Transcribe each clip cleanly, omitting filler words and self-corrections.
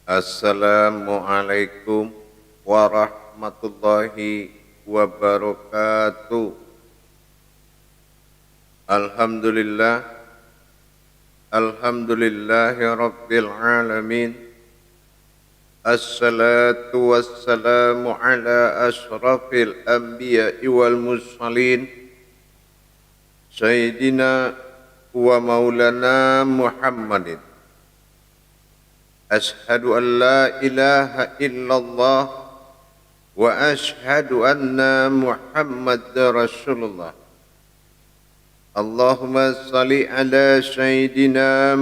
Assalamualaikum warahmatullahi wabarakatuh. Alhamdulillah, alhamdulillahi rabbil alamin. Assalatu wassalamu ala ashrafil anbiya'i wal mursalin, Sayyidina wa maulana Muhammadin. Ashhadu an la ilaha illallah wa ashhadu anna Muhammadar Rasulullah. Allahumma salli ala Sayyidina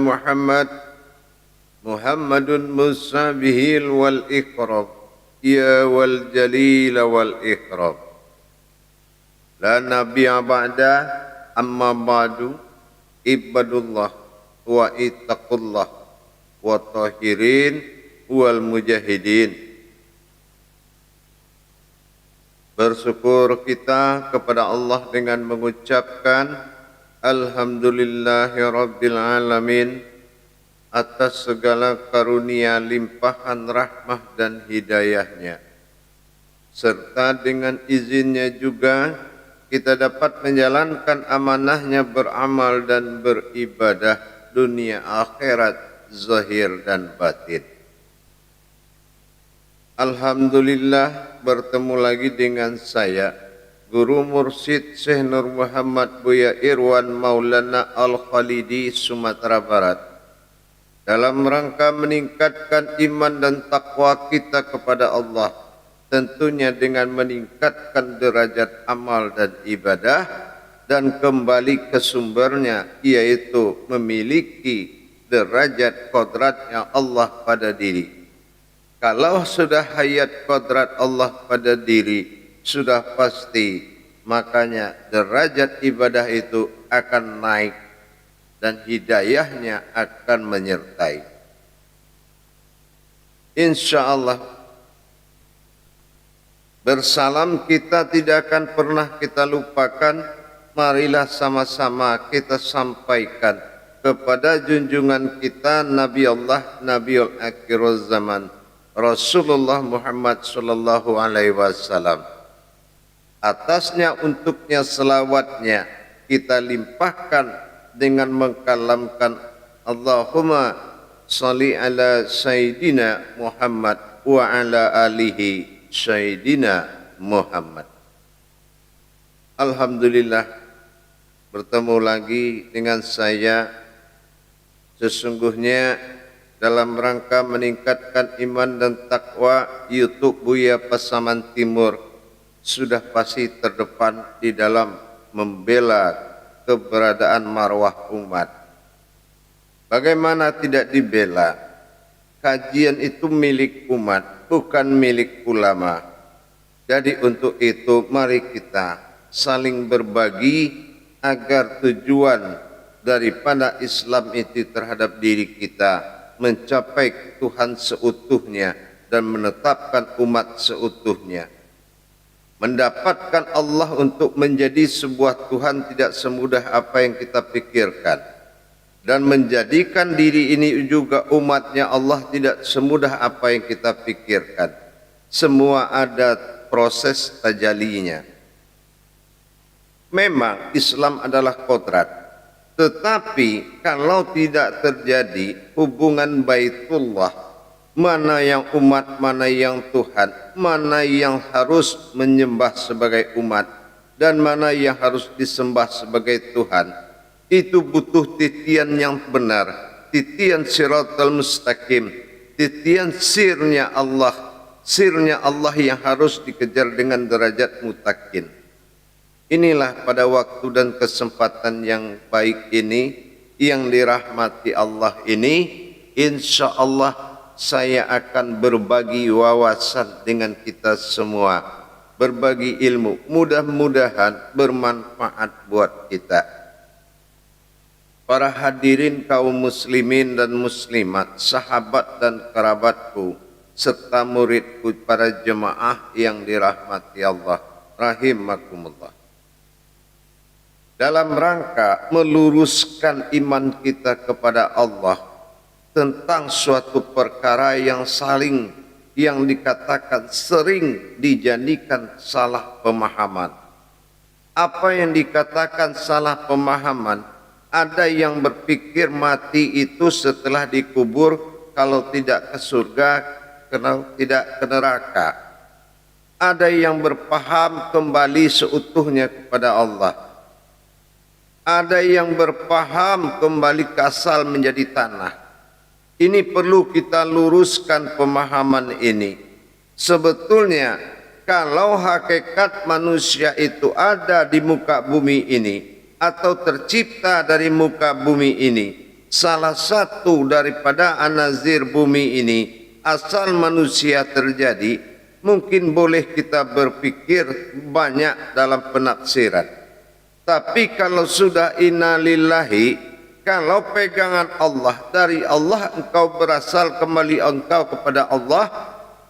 Muhammadun musabihil wal ikram, ya wal jalil wal ikram. La nabiyya ba'da, amma ba'du, ibadullah wa ittaqullah wa tahirin wal mujahidin. Bersyukur kita kepada Allah dengan mengucapkan alhamdulillahi rabbil alamin atas segala karunia limpahan rahmah dan hidayahnya, serta dengan izinnya juga kita dapat menjalankan amanahnya beramal dan beribadah dunia akhirat, zahir dan batin. Alhamdulillah, bertemu lagi dengan saya, Guru Mursyid Syekh Nur Muhammad Buya Irwan Maulana Al-Khalidi, Sumatera Barat, dalam rangka meningkatkan iman dan takwa kita kepada Allah, tentunya dengan meningkatkan derajat amal dan ibadah, dan kembali ke sumbernya, yaitu memiliki derajat kodratnya Allah pada diri. Kalau sudah hayat kodrat Allah pada diri, sudah pasti, makanya derajat ibadah itu akan naik dan hidayahnya akan menyertai. Insya Allah, bersalam kita tidak akan pernah kita lupakan. Marilah sama-sama kita sampaikan kepada junjungan kita Nabi Allah, Nabiul Akhirul Zaman, Rasulullah Muhammad sallallahu alaihi wasallam. Atasnya, untuknya selawatnya kita limpahkan dengan mengkalamkan Allahumma salli ala Sayyidina Muhammad wa ala alihi Sayyidina Muhammad. Alhamdulillah, bertemu lagi dengan saya. Sesungguhnya dalam rangka meningkatkan iman dan takwa, YouTube Buya Pasaman Timur sudah pasti terdepan di dalam membela keberadaan marwah umat. Bagaimana tidak dibela? Kajian itu milik umat, bukan milik ulama. Jadi untuk itu mari kita saling berbagi agar tujuan daripada Islam itu terhadap diri kita mencapai Tuhan seutuhnya dan menetapkan umat seutuhnya. Mendapatkan Allah untuk menjadi sebuah Tuhan tidak semudah apa yang kita pikirkan, dan menjadikan diri ini juga umatnya Allah tidak semudah apa yang kita pikirkan. Semua ada proses tajalinya. Memang Islam adalah kodrat, tetapi kalau tidak terjadi hubungan Baitullah, mana yang umat, mana yang Tuhan, mana yang harus menyembah sebagai umat, dan mana yang harus disembah sebagai Tuhan, itu butuh titian yang benar, titian siratal mustaqim, titian sirnya Allah yang harus dikejar dengan derajat mutakin. Inilah pada waktu dan kesempatan yang baik ini, yang dirahmati Allah ini, insya Allah saya akan berbagi wawasan dengan kita semua, berbagi ilmu, mudah-mudahan bermanfaat buat kita. Para hadirin kaum muslimin dan muslimat, sahabat dan kerabatku, serta muridku, para jemaah yang dirahmati Allah, rahimakumullah. Dalam rangka meluruskan iman kita kepada Allah, tentang suatu perkara yang dikatakan sering dijadikan salah pemahaman. Apa yang dikatakan salah pemahaman? Ada yang berpikir mati itu setelah dikubur, kalau tidak ke surga, kalau tidak ke neraka. Ada yang berpaham kembali seutuhnya kepada Allah. Ada yang berpaham kembali ke asal menjadi tanah. Ini perlu kita luruskan pemahaman ini. Sebetulnya kalau hakikat manusia itu ada di muka bumi ini atau tercipta dari muka bumi ini, salah satu daripada anazir bumi ini, asal manusia terjadi, mungkin boleh kita berpikir banyak dalam penafsiran. Tapi kalau sudah innalillahi, kalau pegangan Allah, dari Allah engkau berasal, kembali engkau kepada Allah,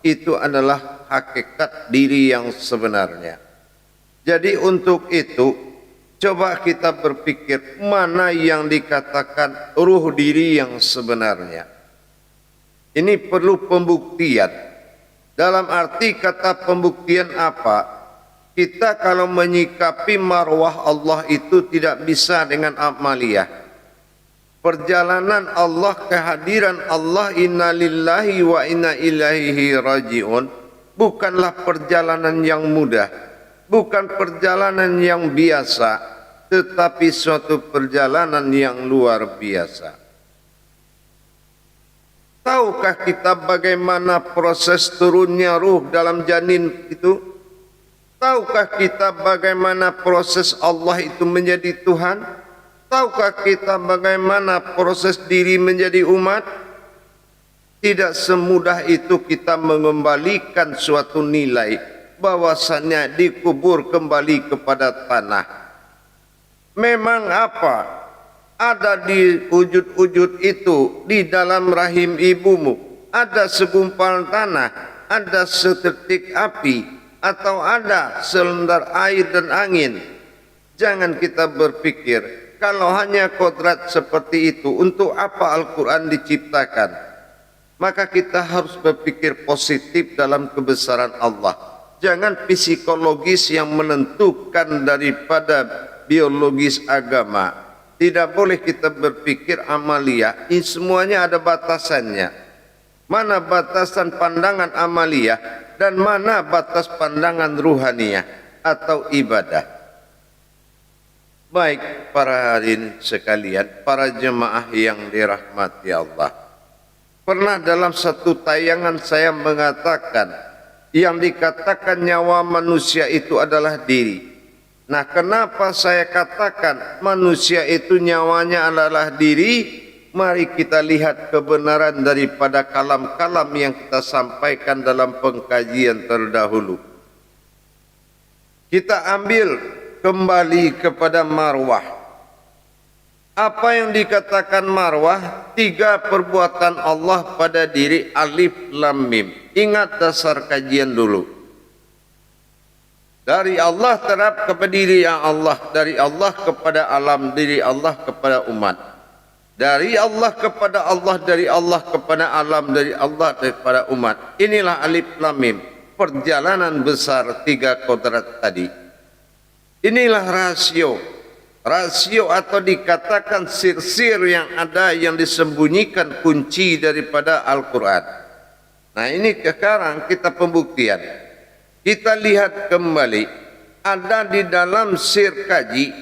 itu adalah hakikat diri yang sebenarnya. Jadi untuk itu, coba kita berpikir mana yang dikatakan ruh diri yang sebenarnya. Ini perlu pembuktian. Dalam arti kata pembuktian apa? Kita kalau menyikapi marwah Allah itu tidak bisa dengan amaliyah. Perjalanan Allah, kehadiran Allah, inna lillahi wa inna ilaihi raji'un, bukanlah perjalanan yang mudah, bukan perjalanan yang biasa, tetapi suatu perjalanan yang luar biasa. Tahukah kita bagaimana proses turunnya ruh dalam janin itu? Tahukah kita bagaimana proses Allah itu menjadi Tuhan? Tahukah kita bagaimana proses diri menjadi umat? Tidak semudah itu kita mengembalikan suatu nilai bahwasannya dikubur kembali kepada tanah. Memang apa? Ada di wujud-wujud itu di dalam rahim ibumu, ada segumpal tanah, ada setetik api, atau ada selendar air dan angin. Jangan kita berpikir kalau hanya kodrat seperti itu, untuk apa Al-Quran diciptakan? Maka kita harus berpikir positif dalam kebesaran Allah. Jangan psikologis yang menentukan daripada biologis agama. Tidak boleh kita berpikir amaliyah. Ini semuanya ada batasannya. Mana batasan pandangan amaliyah dan mana batas pandangan ruhaniyah atau ibadah. Baik para hadirin sekalian, para jemaah yang dirahmati Allah. Pernah dalam satu tayangan saya mengatakan, yang dikatakan nyawa manusia itu adalah diri. Nah, kenapa saya katakan manusia itu nyawanya adalah diri? Mari kita lihat kebenaran daripada kalam-kalam yang kita sampaikan dalam pengkajian terdahulu. Kita ambil kembali kepada marwah. Apa yang dikatakan marwah? 3 perbuatan Allah pada diri, alif lam mim. Ingat dasar kajian dulu. Dari Allah terhadap kepada diri yang Allah, dari Allah kepada alam, diri Allah kepada umat. Dari Allah kepada Allah, dari Allah kepada alam, dari Allah kepada umat. Inilah alif lam mim, perjalanan besar 3 kodrat tadi. Inilah rasio atau dikatakan sir-sir yang ada, yang disembunyikan kunci daripada Al-Quran. Nah, ini sekarang kita pembuktian. Kita lihat kembali, ada di dalam sir kaji,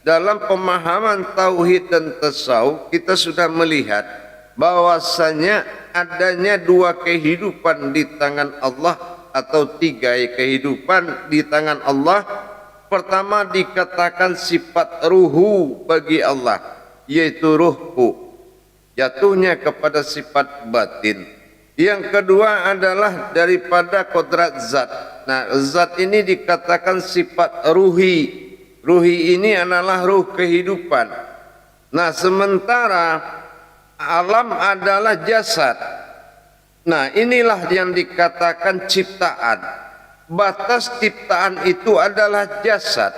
dalam pemahaman tauhid dan tasawuf, kita sudah melihat bahwasanya adanya 2 kehidupan di tangan Allah, atau 3 kehidupan di tangan Allah. Pertama dikatakan sifat ruhu bagi Allah, yaitu ruhku, jatuhnya kepada sifat batin. Yang kedua adalah daripada kodrat zat. Nah, zat ini dikatakan sifat ruhi. Ruhi ini adalah ruh kehidupan. Nah, sementara alam adalah jasad. Nah, inilah yang dikatakan ciptaan. Batas ciptaan itu adalah jasad,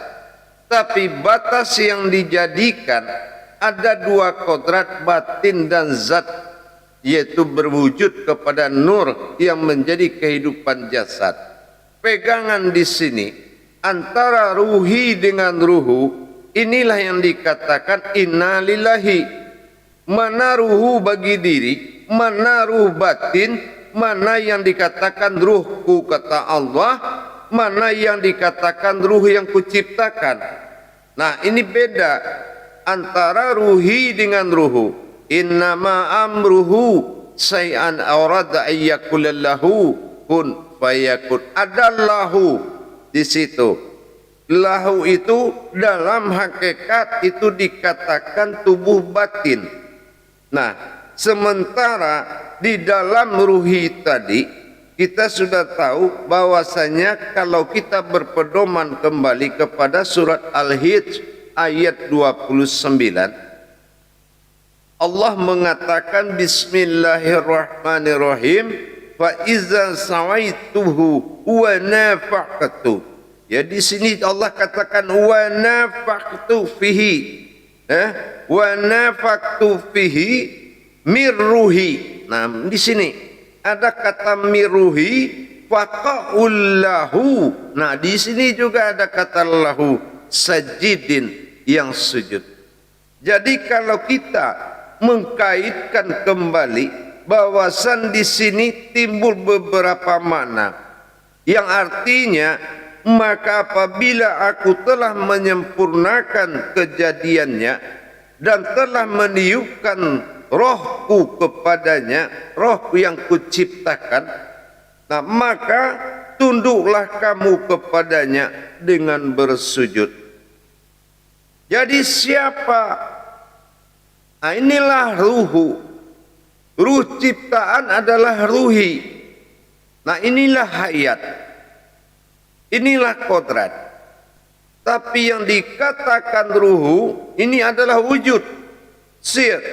tapi batas yang dijadikan ada 2 kodrat, batin dan zat. yaitu berwujud kepada nur yang menjadi kehidupan jasad. Pegangan di sini antara ruhi dengan ruhu, inilah yang dikatakan inna lillahi. Mana ruhu bagi diri, mana ruh batin, mana yang dikatakan ruhku kata Allah, mana yang dikatakan ruh yang kuciptakan. Nah, ini beda antara ruhi dengan ruhu. Innama amruhu say'an awrada ayyakulallahu kun fayakun. Ada lahu di situ. Lahu itu dalam hakikat itu dikatakan tubuh batin. Nah, sementara di dalam ruhi tadi kita sudah tahu bahwasanya kalau kita berpedoman kembali kepada surat Al-Hijr ayat 29, Allah mengatakan bismillahirrahmanirrahim, fa iza sawaituhu wa nafaqtu. Ya, di sini Allah katakan wa nafaqtu fihi, wa nafaqtu fihi mirruhi. Nah, di sini ada kata mirruhi, faqaullahu. Nah, di sini juga ada kata lahu, sajidin, yang sujud. Jadi kalau kita mengkaitkan kembali bahwasan di sini timbul beberapa makna yang artinya, maka apabila aku telah menyempurnakan kejadiannya dan telah meniupkan rohku kepadanya, rohku yang kuciptakan, nah maka tunduklah kamu kepadanya dengan bersujud. Jadi siapa? Nah, inilah ruhu. Ruh ciptaan adalah ruhi. Nah, inilah hayat. Inilah kodrat. Tapi yang dikatakan ruhu ini adalah wujud, sir.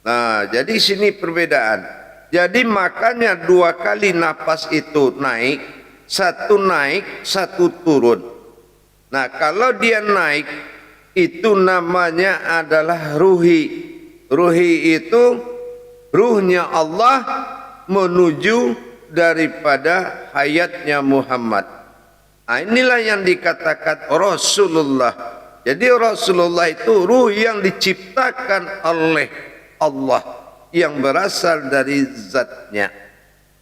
Nah, jadi sini perbedaan. Jadi makanya dua kali nafas itu naik, satu turun. Nah, kalau dia naik itu namanya adalah ruhi. Ruhi itu ruhnya Allah menuju daripada hayatnya Muhammad. Nah, inilah yang dikatakan Rasulullah. Jadi Rasulullah itu ruh yang diciptakan oleh Allah, yang berasal dari zatnya.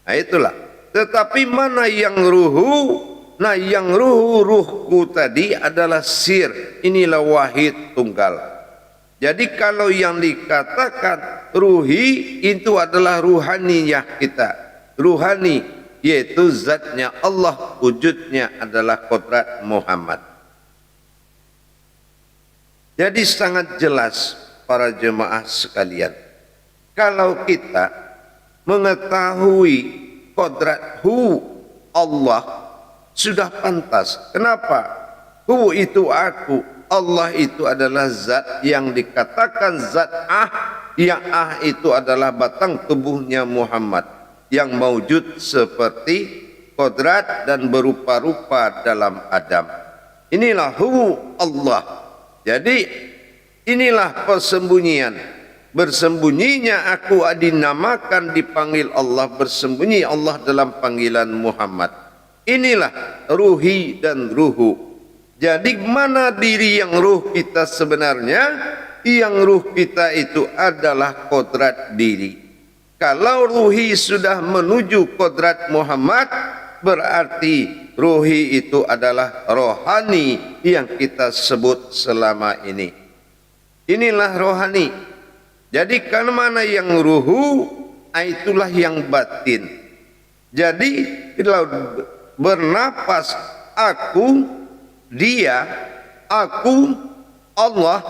Nah, itulah. Tetapi mana yang ruhu? Nah, yang ruhku tadi adalah sir. Inilah wahid tunggal. Jadi kalau yang dikatakan ruhi itu adalah ruhaniyah kita. Ruhani, yaitu zatnya Allah, wujudnya adalah kodrat Muhammad. Jadi sangat jelas para jemaah sekalian, kalau kita mengetahui kodrathu Allah, sudah pantas. Kenapa? Hu itu aku, Allah itu adalah zat yang dikatakan zat yang itu adalah batang tubuhnya Muhammad, yang mewujud seperti kodrat dan berupa-rupa dalam Adam. Inilah hu Allah. Jadi inilah persembunyian. Bersembunyinya aku dinamakan, dipanggil Allah, bersembunyi Allah dalam panggilan Muhammad. Inilah ruhi dan ruhu. Jadi mana diri yang ruh kita sebenarnya? Yang ruh kita itu adalah kodrat diri. Kalau ruhi sudah menuju kodrat Muhammad, berarti ruhi itu adalah rohani yang kita sebut selama ini. Inilah rohani. Jadi kan mana yang ruhu, itulah yang batin. Jadi kalau bernapas aku, dia, aku, Allah,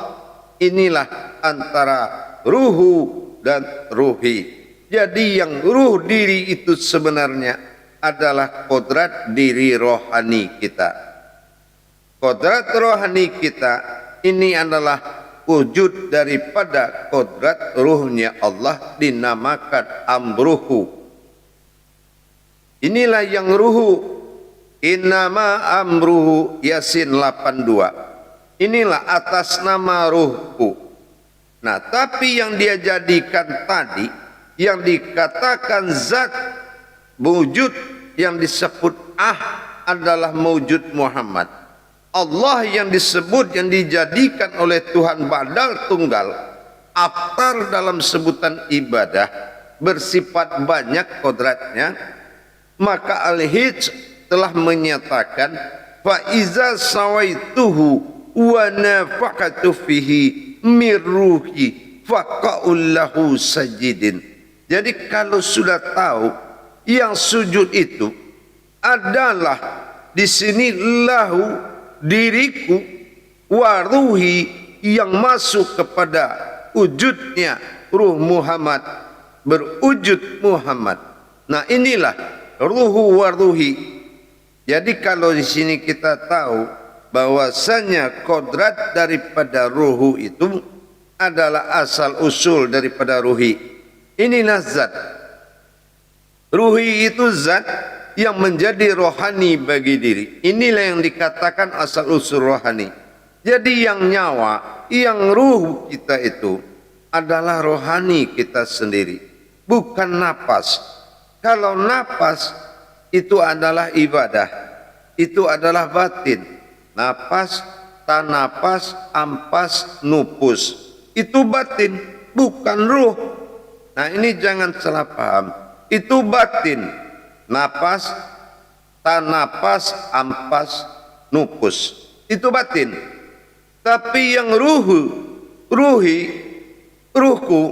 inilah antara ruhu dan ruhi. Jadi yang ruh diri itu sebenarnya adalah kodrat diri rohani kita. Kodrat rohani kita ini adalah wujud daripada kodrat ruhnya Allah, dinamakan amruhu. Inilah yang ruhu. Innama amruhu, Yasin 82. Inilah atas nama ruhku. Nah, tapi yang dia jadikan tadi yang dikatakan zat wujud yang disebut adalah wujud Muhammad. Allah yang disebut, yang dijadikan oleh Tuhan badal tunggal, aktar dalam sebutan ibadah, bersifat banyak kodratnya. Maka Al-Hijj telah menyatakan, fa iza sawaituhu wa nafaqatu fihi min ruhi faqa'ul lahu sajidin. Jadi kalau sudah tahu yang sujud itu adalah di sini lahu, diriku, waruhi, yang masuk kepada wujudnya ruh Muhammad, berwujud Muhammad. Nah, inilah ruhu waruhi. Jadi kalau di sini kita tahu bahwasanya kodrat daripada ruhu itu adalah asal usul daripada ruhi. Inilah zat. Ruhi itu zat yang menjadi rohani bagi diri. Inilah yang dikatakan asal usul rohani. Jadi yang nyawa, yang ruh kita itu adalah rohani kita sendiri, bukan napas. Kalau napas itu adalah ibadah, itu adalah batin. Napas, tanapas, ampas, nupus, itu batin, bukan ruh. Nah, ini jangan salah paham. Itu batin. Napas, tanapas, ampas, nupus, itu batin. Tapi yang ruhi, ruhku,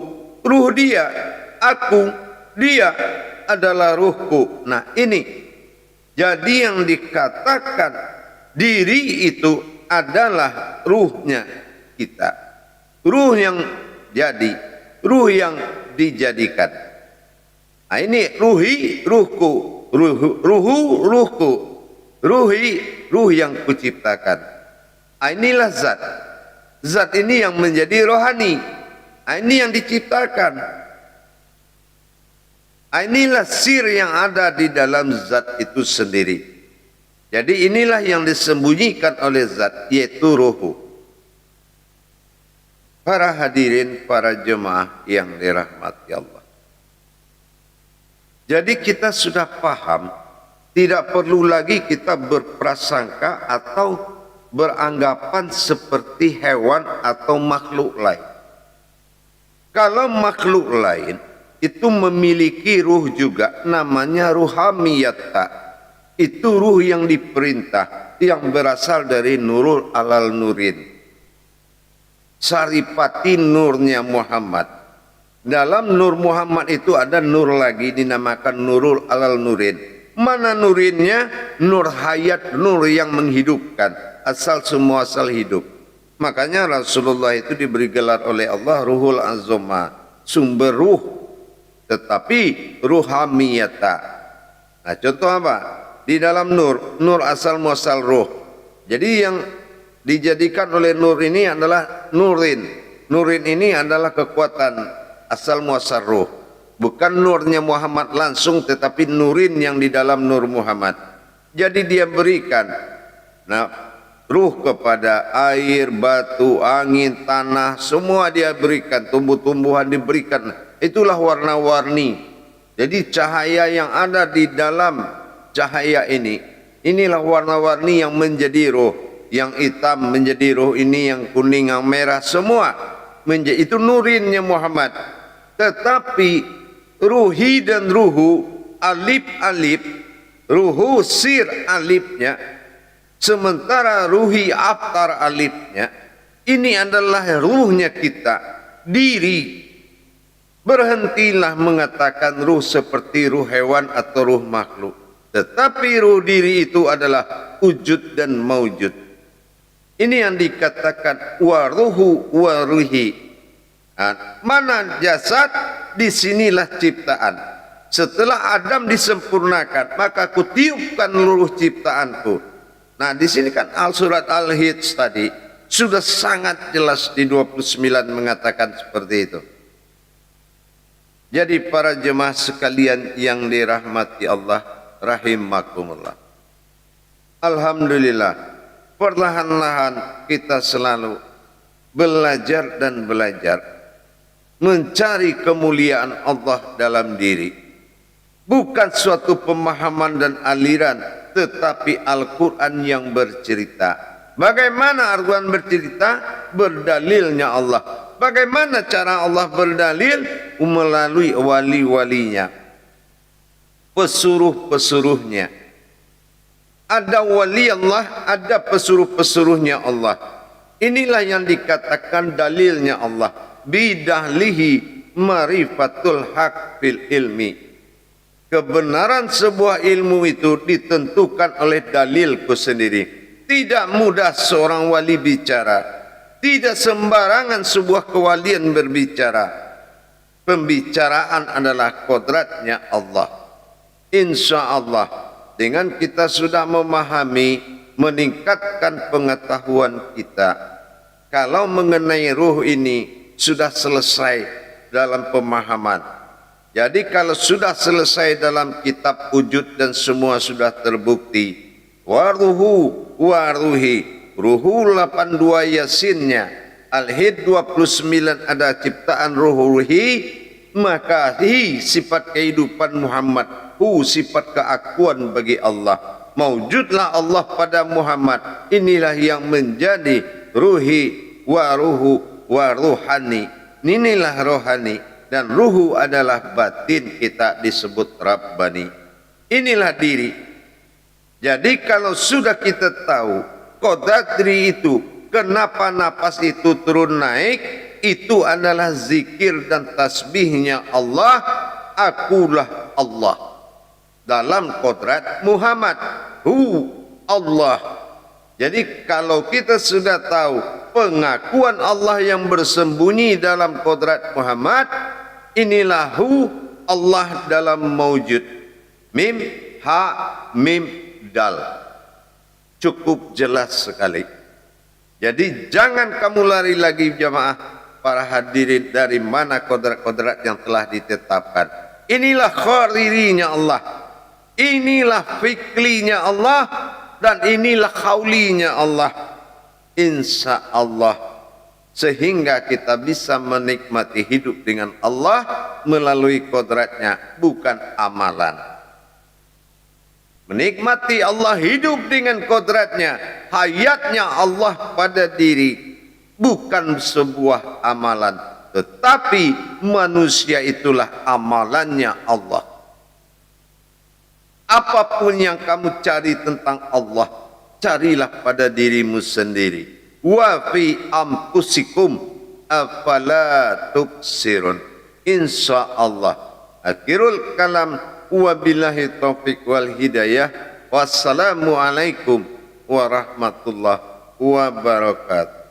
ruh dia, aku, dia adalah ruhku. Nah, ini jadi yang dikatakan diri itu adalah ruhnya kita, ruh yang jadi, ruh yang dijadikan. Nah, ini ruhi, ruhku, ruhu, ruhku, ruhi, ruh yang kuciptakan. Nah, inilah zat. Zat ini yang menjadi rohani. Nah, ini yang diciptakan. Nah, inilah sir yang ada di dalam zat itu sendiri. Jadi inilah yang disembunyikan oleh zat, yaitu ruhu. Para hadirin, para jemaah yang dirahmati Allah. Jadi kita sudah paham, tidak perlu lagi kita berprasangka atau beranggapan seperti hewan atau makhluk lain. Kalau makhluk lain itu memiliki ruh juga, namanya ruhamiyata. Itu ruh yang diperintah, yang berasal dari nurul alal nurin. Saripati nurnya Muhammad. Dalam nur Muhammad itu ada nur lagi dinamakan nurul alal nurin. Mana nurinnya? Nur hayat, nur yang menghidupkan. Asal semua asal hidup. Makanya Rasulullah itu diberi gelar oleh Allah Ruhul Azoma, sumber ruh. Tetapi ruhamiyata. Nah, contoh apa? Di dalam nur, nur asal muasal ruh. Jadi yang dijadikan oleh nur ini adalah nurin. Nurin ini adalah kekuatan asal muasal ruh. Bukan nurnya Muhammad langsung, tetapi nurin yang di dalam nur Muhammad. Jadi dia berikan ruh kepada air, batu, angin, tanah, semua dia berikan. Tumbuh-tumbuhan diberikan. Itulah warna-warni. Jadi cahaya yang ada di dalam cahaya ini, inilah warna-warni yang menjadi ruh. Yang hitam menjadi ruh ini, yang kuning, yang merah, semua menjadi, itu nurinnya Muhammad. Tetapi ruhi dan ruhu, alif, ruhu sir alifnya, sementara ruhi aftar alifnya, ini adalah ruhnya kita, diri. Berhentilah mengatakan ruh seperti ruh hewan atau ruh makhluk. Tetapi ruh diri itu adalah wujud dan maujud. Ini yang dikatakan waruhu waruhi. Mana jasad, disinilah ciptaan. Setelah Adam disempurnakan, maka kutiupkan seluruh ciptaanku. Nah, di sini kan surat Al-Hijj tadi sudah sangat jelas di 29 mengatakan seperti itu. Jadi para jemaah sekalian yang dirahmati Allah rahimakumullah. Alhamdulillah, perlahan-lahan kita selalu belajar dan belajar mencari kemuliaan Allah dalam diri. Bukan suatu pemahaman dan aliran, tetapi Al-Quran yang bercerita. Bagaimana Al-Quran bercerita? Berdalilnya Allah. Bagaimana cara Allah berdalil? Melalui wali-walinya, pesuruh-pesuruhnya. Ada wali Allah, ada pesuruh-pesuruhnya Allah. Inilah yang dikatakan dalilnya Allah. Bidahlihi marifatul haq fil ilmi. Kebenaran sebuah ilmu itu ditentukan oleh dalilku sendiri. Tidak mudah seorang wali bicara. Tidak sembarangan sebuah kewalian berbicara. Pembicaraan adalah kodratnya Allah. Insya Allah, dengan kita sudah memahami, meningkatkan pengetahuan kita. Kalau mengenai ruh ini sudah selesai dalam pemahaman. Jadi kalau sudah selesai dalam kitab wujud dan semua sudah terbukti, waruhu waruhi, ruhu 82 yasinnya, al-hid 29 ada ciptaan ruhi, maka hi sifat kehidupan Muhammad, hu sifat keakuan bagi Allah. Maujudlah Allah pada Muhammad. Inilah yang menjadi ruhi waruhu waruhani. Inilah rohani. Dan ruhu adalah batin, kita disebut Rabbani. Inilah diri. Jadi kalau sudah kita tahu kodrat diri itu, kenapa napas itu turun naik, itu adalah zikir dan tasbihnya Allah. Akulah Allah. Dalam kodrat Muhammad, hu Allah. Jadi kalau kita sudah tahu pengakuan Allah yang bersembunyi dalam kodrat Muhammad, inilah hu Allah dalam maujud. Mim, ha, mim, dal. Cukup jelas sekali. Jadi jangan kamu lari lagi jamaah para hadirin dari mana kodrat-kodrat yang telah ditetapkan. Inilah kharirinya Allah. Inilah fiklinya Allah. Dan inilah khaulinya Allah. Insya Allah. Sehingga kita bisa menikmati hidup dengan Allah melalui kodratnya, bukan amalan. Menikmati Allah hidup dengan kodratnya, hayatnya Allah pada diri, bukan sebuah amalan. Tetapi manusia itulah amalannya Allah. Apapun yang kamu cari tentang Allah, carilah pada dirimu sendiri. Wa fi ampusikum afala tubsirun. Insyaallah. Akhirul kalam, wabillahi taufiq wal hidayah. Wassalamu alaikum warahmatullahi wabarakatuh.